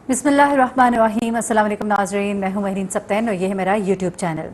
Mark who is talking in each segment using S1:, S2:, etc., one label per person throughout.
S1: बिस्मिल्लाहिर्रहमानिर्रहीम। अस्सलाम वालेकुम नाज़रीन, मैं हूं महरीन सब्तैन और ये है मेरा यूट्यूब चैनल।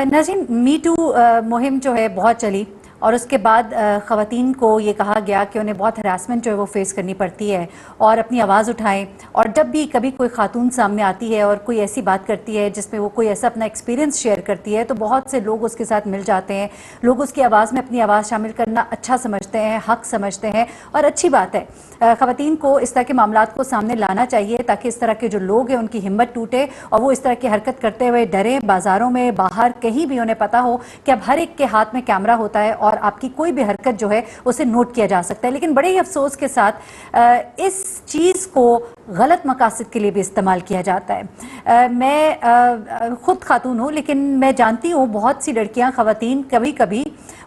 S1: नाज़रीन, मी टू मुहिम जो है बहुत चली और उसके बाद ख़वातीन को ये कहा गया कि उन्हें बहुत हरासमेंट जो है वो फेस करनी पड़ती है और अपनी आवाज़ उठाएं। और जब भी कभी कोई खातून सामने आती है और कोई ऐसी बात करती है जिसमें वो कोई ऐसा अपना एक्सपीरियंस शेयर करती है तो बहुत से लोग उसके साथ मिल जाते हैं। लोग उसकी आवाज़ में अपनी आवाज़ शामिल करना अच्छा समझते हैं, हक समझते हैं और अच्छी बात है। ख़वातीन को इस तरह के मामलात को सामने लाना चाहिए ताकि इस तरह के जो लोग हैं उनकी हिम्मत टूटे और वो इस तरह की हरकत करते हुए डरें। बाज़ारों में, बाहर कहीं भी उन्हें पता हो कि अब हर एक के हाथ में कैमरा होता है और आपकी कोई भी हरकत जो है उसे नोट किया जा सकता है। लेकिन बड़े ही अफसोस के साथ इस चीज़ को गलत मकासद के लिए भी इस्तेमाल किया जाता है। मैं खुद खातून हूँ, लेकिन मैं जानती हूँ बहुत सी लड़कियाँ, ख़वातीन कभी कभी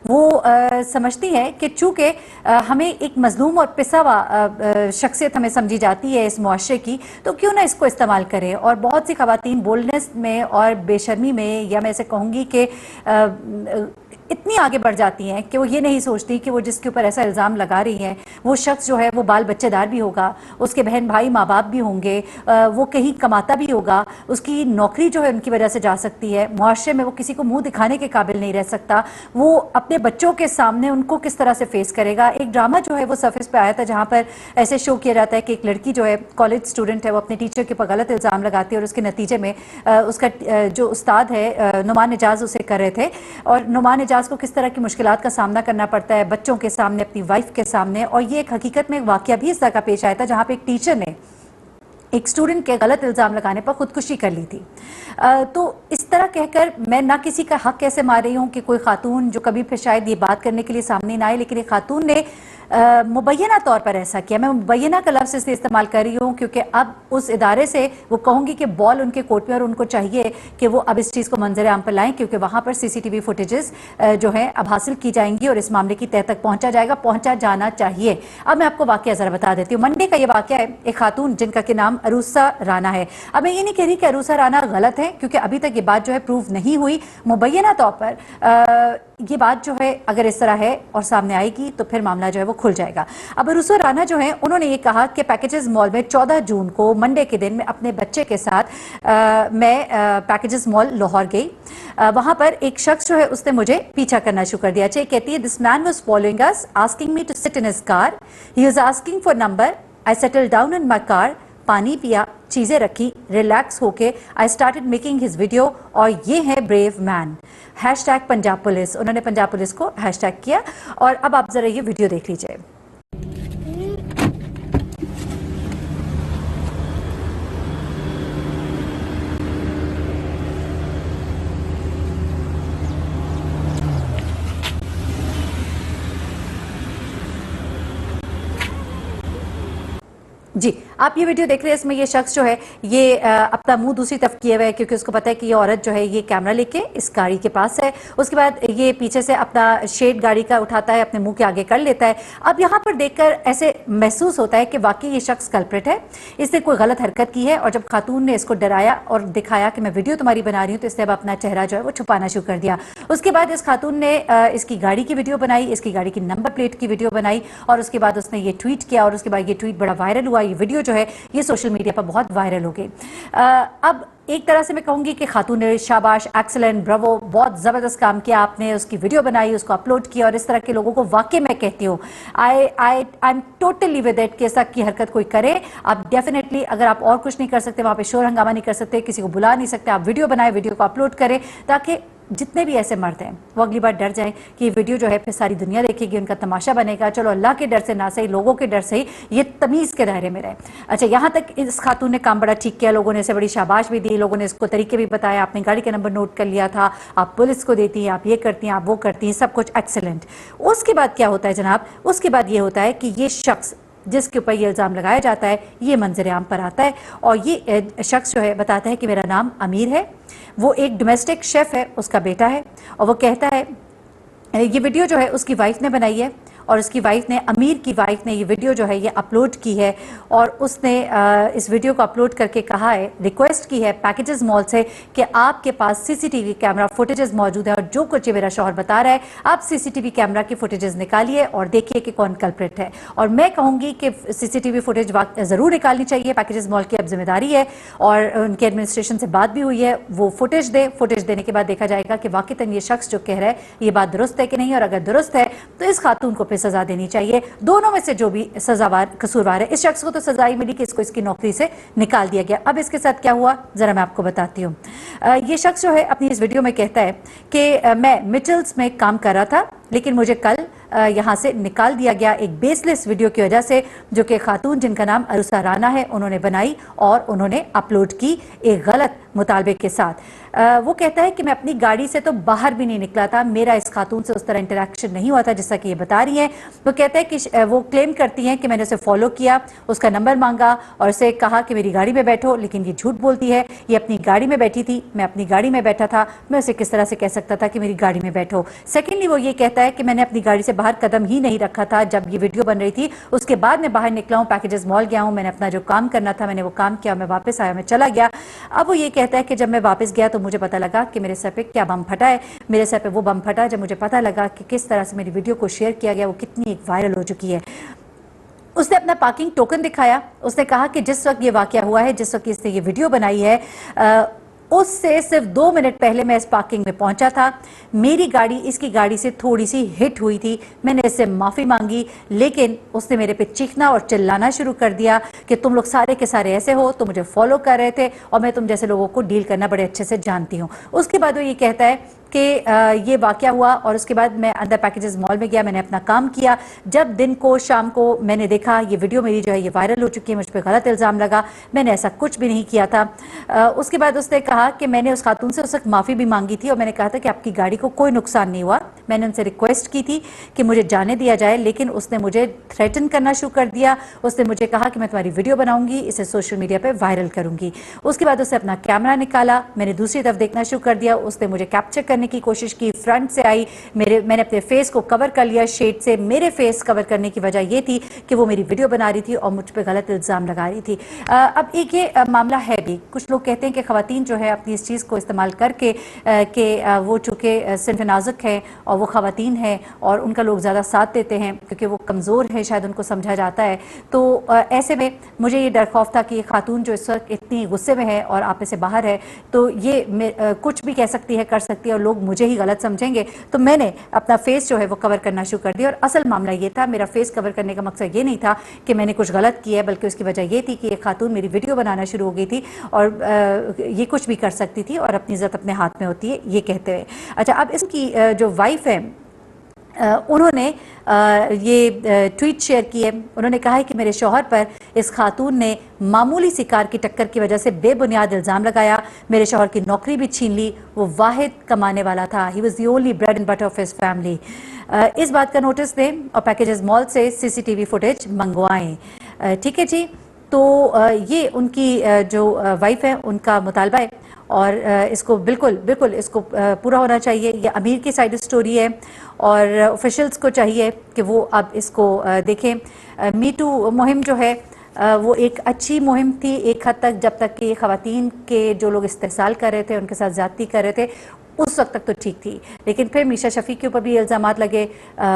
S1: वो समझती हैं कि चूँकि हमें एक मजलूम और पिसा हुआ शख्सियत हमें समझी जाती है इस मुआशरे की, तो क्यों ना इसको इस्तेमाल करें। और बहुत सी ख़वातीन बोलने में और बेशर्मी में, या मैं ऐसे कहूँगी कि इतनी आगे बढ़ जाती हैं कि वो ये नहीं सोचती कि वो जिसके ऊपर ऐसा इल्ज़ाम लगा रही हैं वो शख्स जो है वो बाल बच्चेदार भी होगा, उसके बहन भाई माँ बाप भी होंगे, वो कहीं कमाता भी होगा, उसकी नौकरी जो है उनकी वजह से जा सकती है, मुआशरे में वो किसी को मुंह दिखाने के काबिल नहीं रह सकता, वो अपने बच्चों के सामने उनको किस तरह से फेस करेगा। एक ड्रामा जो है वो सरफेस पे आया था जहाँ पर ऐसे शो किया जाता है कि एक लड़की जो है, कॉलेज स्टूडेंट है, वो अपने टीचर के ऊपर गलत इल्ज़ाम लगाती है और उसके नतीजे में उसका जो उस्ताद है नुमान एजाज उसे कर रहे थे और नुमान एजाज को किस तरह की मुश्किलात का सामना करना पड़ता है बच्चों के सामने, अपनी वाइफ के सामने। और ये एक हकीकत में एक वाकया भी इस तरह का पेश आया था जहाँ पे एक टीचर ने एक स्टूडेंट के गलत इल्ज़ाम लगाने पर खुदकुशी कर ली थी। तो इस तरह कहकर मैं ना किसी का हक कैसे मार रही हूँ कि कोई खातून जो कभी फिर शायद ये बात करने के लिए सामने ना आए, लेकिन एक खातून ने मुबैना तौर पर ऐसा किया। मैं मुबैना का लफ्ज़ इसलिए इस्तेमाल कर रही हूँ क्योंकि अब उस इदारे से वो कहूँगी कि बॉल उनके कोर्ट में और उनको चाहिए कि वो अब इस चीज़ को मंजर आम पर लाएं, क्योंकि वहाँ पर CCTV फुटेजेस जो है अब हासिल की जाएंगी और इस मामले की तह तक पहुँचा जाएगा, पहुँचा जाना चाहिए। अब मैं आपको वाकया ज़रा बता देती हूँ। मंडे का ये वाकया है, एक खातून जिनका के नाम अरूसा राना है। अब मैं ये नहीं कह रही कि अरूसा राना गलत है, क्योंकि अभी तक ये बात जो है प्रूव नहीं हुई। मुबैना तौर पर ये बात जो है अगर इस तरह है और सामने आएगी तो फिर मामला जो है वो खुल जाएगा। अब अरूसा राना जो है उन्होंने ये कहा कि पैकेजेस मॉल में 14 जून को मंडे के दिन में अपने बच्चे के साथ मैं पैकेजेस मॉल लाहौर गई। वहाँ पर एक शख्स जो है उसने मुझे पीछा करना शुरू कर दिया। चाहिए कहती है, this man was following us, asking me to sit in his car, he was asking for number, I settle down in my car, पानी पिया, चीज़ें रखी, रिलैक्स होके I started making his video. और ये है brave man, hashtag Punjab police. उन्होंने Punjab police को हैशटैग किया। और अब आप ज़रा ये वीडियो देख लीजिए। जी, आप ये वीडियो देख रहे हैं, इसमें ये शख्स जो है ये अपना मुंह दूसरी तरफ किए हुए है क्योंकि उसको पता है कि ये औरत जो है ये कैमरा लेके इस गाड़ी के पास है। उसके बाद ये पीछे से अपना शेड गाड़ी का उठाता है, अपने मुंह के आगे कर लेता है। अब यहाँ पर देखकर ऐसे महसूस होता है कि वाकई ये शख्स कल्प्रिट है, इसने कोई गलत हरकत की है। और जब खातून ने इसको डराया और दिखाया कि मैं वीडियो तुम्हारी बना रही हूँ, तो इसने अब अपना चेहरा जो है वो छुपाना शुरू कर दिया। उसके बाद इस खातून ने इसकी गाड़ी की वीडियो बनाई, इसकी गाड़ी की नंबर प्लेट की वीडियो बनाई और उसके बाद उसने ये ट्वीट किया और उसके बाद ये ट्वीट बड़ा वायरल हुआ। ये वीडियो जो है ये सोशल मीडिया पर बहुत वायरल हो गई। अब एक तरह से मैं कहूंगी कि खातून ने शाबाश, एक्सीलेंट, ब्रावो, बहुत ज़बरदस्त काम किया आपने, उसकी वीडियो बनाई, उसको अपलोड किया। और इस तरह के लोगों को वाकई मैं कहती हूँ I am totally with it कि इस तरह की हरकत कोई करे। आप डेफिनेटली, अगर आप और कुछ नहीं कर सकते, वहाँ पे शोर हंगामा नहीं कर सकते, किसी को बुला नहीं सकते, आप वीडियो बनाए, वीडियो को अपलोड करें ताकि जितने भी ऐसे मर्द हैं वो अगली बार डर जाएं कि ये वीडियो जो है फिर सारी दुनिया देखेगी, उनका तमाशा बनेगा। चलो अल्लाह के डर से ना सही, लोगों के डर से ही ये तमीज़ के दायरे में रहे। अच्छा, यहाँ तक इस खातून ने काम बड़ा ठीक किया, लोगों ने इसे बड़ी शाबाश भी दी, लोगों ने इसको तरीके भी बताए, आपने गाड़ी का नंबर नोट कर लिया था, आप पुलिस को देती हैं, आप ये करती हैं, आप वो करती हैं, सब कुछ एक्सेलेंट। उसके बाद क्या होता है जनाब, उसके बाद ये होता है कि ये शख्स जिसके ऊपर ये इल्ज़ाम लगाया जाता है ये मंजर आम पर आता है और ये शख्स जो है बताता है कि मेरा नाम अमीर है, वो एक डोमेस्टिक शेफ़ है, उसका बेटा है। और वो कहता है, ये वीडियो जो है उसकी वाइफ ने बनाई है और उसकी वाइफ ने, अमीर की वाइफ ने ये वीडियो जो है ये अपलोड की है और उसने इस वीडियो को अपलोड करके कहा है, रिक्वेस्ट की है पैकेजेस मॉल से कि आपके पास सीसीटीवी कैमरा फुटेजेस मौजूद है और जो कुछ मेरा शौहर बता रहा है आप सीसीटीवी कैमरा की फुटेजेस निकालिए और देखिए कि कौन कल्प्रिट है। और मैं कहूंगी कि सीसीटीवी फुटेज जरूर निकालनी चाहिए, पैकेजेस मॉल की अब जिम्मेदारी है और उनके एडमिनिस्ट्रेशन से बात भी हुई है, वो फुटेज दे, फुटेज देने के बाद देखा जाएगा कि वाकई ये शख्स जो कह रहा है ये बात दुरुस्त है कि नहीं, और अगर दुरुस्त है तो इस खातून को फिर सजा देनी चाहिए। दोनों में से जो भी सजावार कसूरवार है, इस शख्स को तो सजा ही मिली कि इसको इसकी नौकरी से निकाल दिया गया। अब इसके साथ क्या हुआ जरा मैं आपको बताती हूँ। ये शख्स जो है अपनी इस वीडियो में कहता है कि मैं मिचल्स में काम कर रहा था लेकिन मुझे कल यहाँ से निकाल दिया गया एक बेसलेस वीडियो की वजह से, जो कि खातून जिनका नाम अरुसा राना है उन्होंने बनाई और उन्होंने अपलोड की एक गलत मुतालबे के साथ। वो कहता है कि मैं अपनी गाड़ी से तो बाहर भी नहीं निकला था, मेरा इस खातून से उस तरह इंटरेक्शन नहीं हुआ था जैसा कि ये बता रही हैं। वो कहता है कि वो क्लेम करती हैं कि मैंने उसे फॉलो किया, उसका नंबर मांगा और उसे कहा कि मेरी गाड़ी में बैठो, लेकिन ये झूठ बोलती है। ये अपनी गाड़ी में बैठी थी, मैं अपनी गाड़ी में बैठा था, मैं उसे किस तरह से कह सकता था कि मेरी गाड़ी में बैठो। सेकेंडली वो ये कहता है कि मैंने अपनी गाड़ी से बाहर कदम ही नहीं रखा था जब ये वीडियो बन रही थी, उसके बाद मैं बाहर निकला हूँ, पैकेजेस मॉल गया हूँ, मैंने अपना जो काम करना था मैंने वो काम किया, मैं वापस आया, मैं चला गया। अब वो ये कहता है कि जब मैं वापस गया तो मुझे पता लगा कि मेरे सर पे क्या बम फटा है। मेरे सर पे वो बम फटा जब मुझे पता लगा कि किस तरह से मेरी वीडियो को शेयर किया गया, वो कितनी वायरल हो चुकी है। उसने अपना पार्किंग टोकन दिखाया, उसने कहा कि जिस वक्त ये वाकया हुआ है, जिस वक्त इसने ये वीडियो बनाई है उससे सिर्फ 2 मिनट पहले मैं इस पार्किंग में पहुंचा था, मेरी गाड़ी इसकी गाड़ी से थोड़ी सी हिट हुई थी, मैंने इससे माफ़ी मांगी लेकिन उसने मेरे पे चीखना और चिल्लाना शुरू कर दिया कि तुम लोग सारे के सारे ऐसे हो, तो मुझे फॉलो कर रहे थे और मैं तुम जैसे लोगों को डील करना बड़े अच्छे से जानती हूँ। उसके बाद वो ये कहता है कि ये वाकया हुआ और उसके बाद मैं अंदर पैकेजेस मॉल में गया, मैंने अपना काम किया। जब दिन को शाम को मैंने देखा ये वीडियो मेरी जो है ये वायरल हो चुकी है, मुझ पर गलत इल्ज़ाम लगा, मैंने ऐसा कुछ भी नहीं किया था। उसके बाद उसने कहा कि मैंने उस खातून से उस वक्त माफ़ी भी मांगी थी और मैंने कहा था कि आपकी गाड़ी को कोई नुकसान नहीं हुआ, मैंने उनसे रिक्वेस्ट की थी कि मुझे जाने दिया जाए, लेकिन उसने मुझे थ्रेटन करना शुरू कर दिया। उसने मुझे कहा कि मैं तुम्हारी वीडियो बनाऊंगी, इसे सोशल मीडिया पर वायरल करूंगी। उसके बाद उसने अपना कैमरा निकाला, मैंने दूसरी तरफ देखना शुरू कर दिया, उसने मुझे कैप्चर करने की कोशिश की, फ्रंट से आई, मैंने अपने फेस को कवर कर लिया शेड से। मेरे फेस कवर करने की वजह यह थी कि वो मेरी वीडियो बना रही थी और मुझ पर गलत इल्ज़ाम लगा रही थी। अब एक ये मामला है भी, कुछ लोग कहते हैं कि ख़वातीन जो है अपनी इस चीज़ को इस्तेमाल करके कि वो चूँकि सिन्फ नाजुक है और वो ख़वातीन हैं और उनका लोग ज़्यादा साथ देते हैं क्योंकि वो कमज़ोर है, शायद उनको समझा जाता है। तो ऐसे में मुझे ये डर खौफ था कि ये खातून जो इस वक्त इतनी गुस्से में है और आप से बाहर है तो ये कुछ भी कह सकती है, कर सकती है और लोग मुझे ही गलत समझेंगे, तो मैंने अपना फेस जो है वो कवर करना शुरू कर दिया। और असल मामला ये था, मेरा फेस कवर करने का मकसद ये नहीं था कि मैंने कुछ गलत किया है, बल्कि उसकी वजह ये थी कि ये खातून मेरी वीडियो बनाना शुरू हो गई थी और ये कुछ भी कर सकती थी और अपनी इज्जत अपने हाथ में होती है, ये कहते हुए। अच्छा, अब इसकी जो वाइफ है उन्होंने ये ट्वीट शेयर की है। उन्होंने कहा है कि मेरे शौहर पर इस खातून ने मामूली सी कार की टक्कर की वजह से बेबुनियाद इल्ज़ाम लगाया, मेरे शौहर की नौकरी भी छीन ली, वो वाहिद कमाने वाला था, he was the only bread and butter of his family. इस बात का नोटिस दें और पैकेजेस मॉल से सीसीटीवी फुटेज मंगवाएं। ठीक है जी, तो ये उनकी जो वाइफ है उनका मुतालबा है और इसको बिल्कुल इसको पूरा होना चाहिए। ये अमीर की साइड स्टोरी है और ऑफिशियल्स को चाहिए कि वो अब इसको देखें। मी टू मुहिम जो है वो एक अच्छी मुहिम थी एक हद तक, जब तक कि ख़वातीन के जो लोग इस्तेहसाल कर रहे थे, उनके साथ ज़्यादती कर रहे थे, उस वक्त तक तो ठीक थी। लेकिन फिर मीशा शफी के ऊपर भी इल्ज़ामात लगे,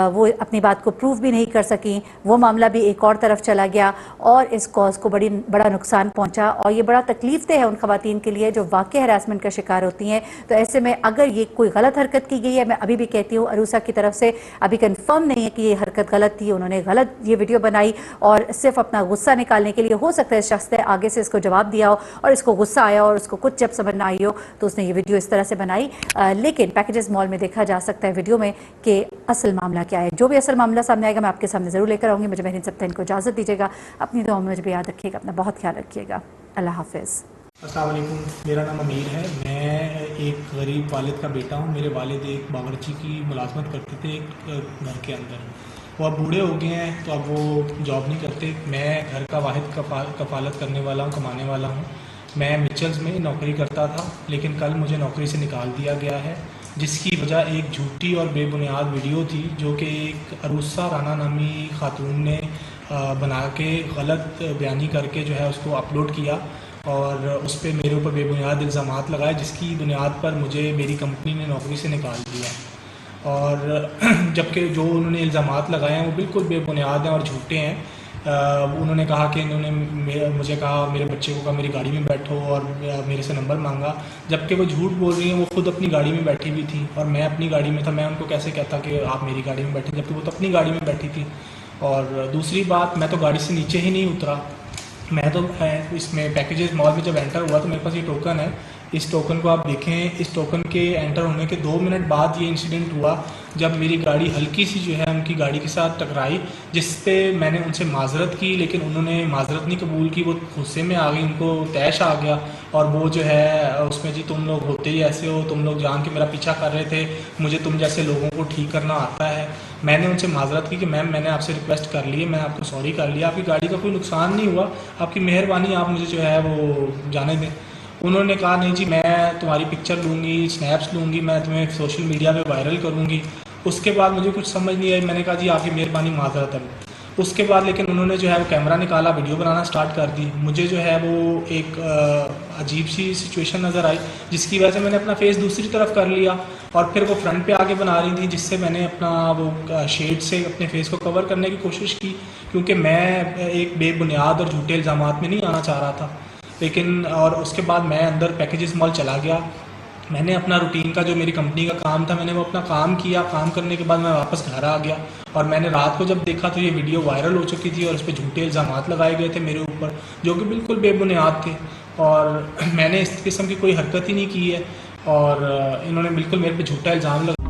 S1: वो अपनी बात को प्रूव भी नहीं कर सकी, वो मामला भी एक और तरफ चला गया और इस कॉज को बड़ा नुकसान पहुंचा और ये बड़ा तकलीफदेह है उन ख़वातीन के लिए जो वाकई हरासमेंट का शिकार होती हैं। तो ऐसे में अगर ये कोई गलत हरकत की गई है, मैं अभी भी कहती हूँ अरूसा की तरफ से अभी कन्फर्म नहीं है कि ये हरकत गलत थी, उन्होंने गलत ये वीडियो बनाई और सिर्फ अपना गुस्सा निकालने के लिए, हो सकता है इस शख्स ने आगे से इसको जवाब दिया हो और इसको गुस्सा आया और उसको कुछ जब समझ ना आई हो तो उसने ये वीडियो इस तरह से बनाई। लेकिन पैकेजेस मॉल में देखा जा सकता है वीडियो में कि असल मामला क्या है। जो भी असल मामला सामने आएगा मैं आपके सामने ज़रूर लेकर आऊँगी। मुझे मेहरीन सप्ताह को इजाज़त दीजिएगा, अपनी दुआओं में मुझे भी याद रखिएगा, अपना बहुत ख्याल रखिएगा। अल्लाह हाफिज़।
S2: अस्सलाम वालेकुम, मेरा नाम अमीर है। मैं एक गरीब वालिद का बेटा हूँ। मेरे वालिद एक बावर्ची की मुलाजमत करते थे एक घर के अंदर। वो अब बूढ़े हो गए हैं तो अब वो जॉब नहीं करते। मैं घर का वाहिद कफालत करने वाला हूँ, कमाने वाला हूँ। मैं मिचल्स में नौकरी करता था लेकिन कल मुझे नौकरी से निकाल दिया गया है जिसकी वजह एक झूठी और बेबुनियाद वीडियो थी जो कि एक अरूसा राना नामी खातून ने बना के गलत बयानी करके जो है उसको अपलोड किया और उस पर मेरे ऊपर बेबुनियाद इल्ज़ामात लगाए, जिसकी बुनियाद पर मुझे मेरी कंपनी ने नौकरी से निकाल दिया। और जबकि जो उन्होंने इल्ज़ामात लगाए हैं वो बिल्कुल बेबुनियाद हैं और झूठे हैं। उन्होंने कहा कि इन्होंने मुझे कहा, मेरे बच्चे को कहा मेरी गाड़ी में बैठो और मेरे से नंबर मांगा, जबकि वो झूठ बोल रही हैं। वो खुद अपनी गाड़ी में बैठी हुई थी और मैं अपनी गाड़ी में था। मैं उनको कैसे कहता कि आप मेरी गाड़ी में बैठे, जबकि वो तो अपनी गाड़ी में बैठी थी। और दूसरी बात, मैं तो गाड़ी से नीचे ही नहीं उतरा। मैं तो इसमें पैकेजेस मॉल में जब एंटर हुआ तो मेरे पास ये टोकन है। इस टोकन को आप देखें, इस टोकन के एंटर होने के 2 मिनट बाद ये इंसिडेंट हुआ जब मेरी गाड़ी हल्की सी जो है उनकी गाड़ी के साथ टकराई, जिस पे मैंने उनसे माजरत की, लेकिन उन्होंने माजरत नहीं कबूल की। वो गुस्से में आ गई, उनको तैश आ गया और वो जो है उसमें, जी तुम लोग होते ही ऐसे हो, तुम लोग जान के मेरा पीछा कर रहे थे, मुझे तुम जैसे लोगों को ठीक करना आता है। मैंने उनसे माजरत की कि मैम मैंने आपसे रिक्वेस्ट कर ली है, मैं आपको सॉरी कर लिया, आपकी गाड़ी का कोई नुकसान नहीं हुआ, आपकी मेहरबानी, आप मुझे जो है वो जाने दें। उन्होंने कहा नहीं जी मैं तुम्हारी पिक्चर लूँगी, स्नैप्स लूँगी, मैं तुम्हें सोशल मीडिया पे वायरल करूँगी। उसके बाद मुझे कुछ समझ नहीं आई, मैंने कहा जी आपकी मेहरबानी, माजरत है। उसके बाद लेकिन उन्होंने जो है वो कैमरा निकाला, वीडियो बनाना स्टार्ट कर दी। मुझे जो है वो एक अजीब सी सिचुएशन नज़र आई, जिसकी वजह से मैंने अपना फेस दूसरी तरफ कर लिया और फिर वो फ्रंट पे आके बना रही थी, जिससे मैंने अपना वो शेड से अपने फेस को कवर करने की कोशिश की, क्योंकि मैं एक बेबुनियाद और झूठे इल्ज़ामात में नहीं आना चाह रहा था। लेकिन और उसके बाद मैं अंदर पैकेजेस मॉल चला गया। मैंने अपना रूटीन का जो मेरी कंपनी का काम था, मैंने वो अपना काम किया। काम करने के बाद मैं वापस घर आ गया और मैंने रात को जब देखा तो ये वीडियो वायरल हो चुकी थी और उस पर झूठे इल्ज़ामात लगाए गए थे मेरे ऊपर, जो कि बिल्कुल बेबुनियाद थे और मैंने इस किस्म की कोई हरकत ही नहीं की है और इन्होंने बिल्कुल मेरे पे झूठा इल्ज़ाम लगा।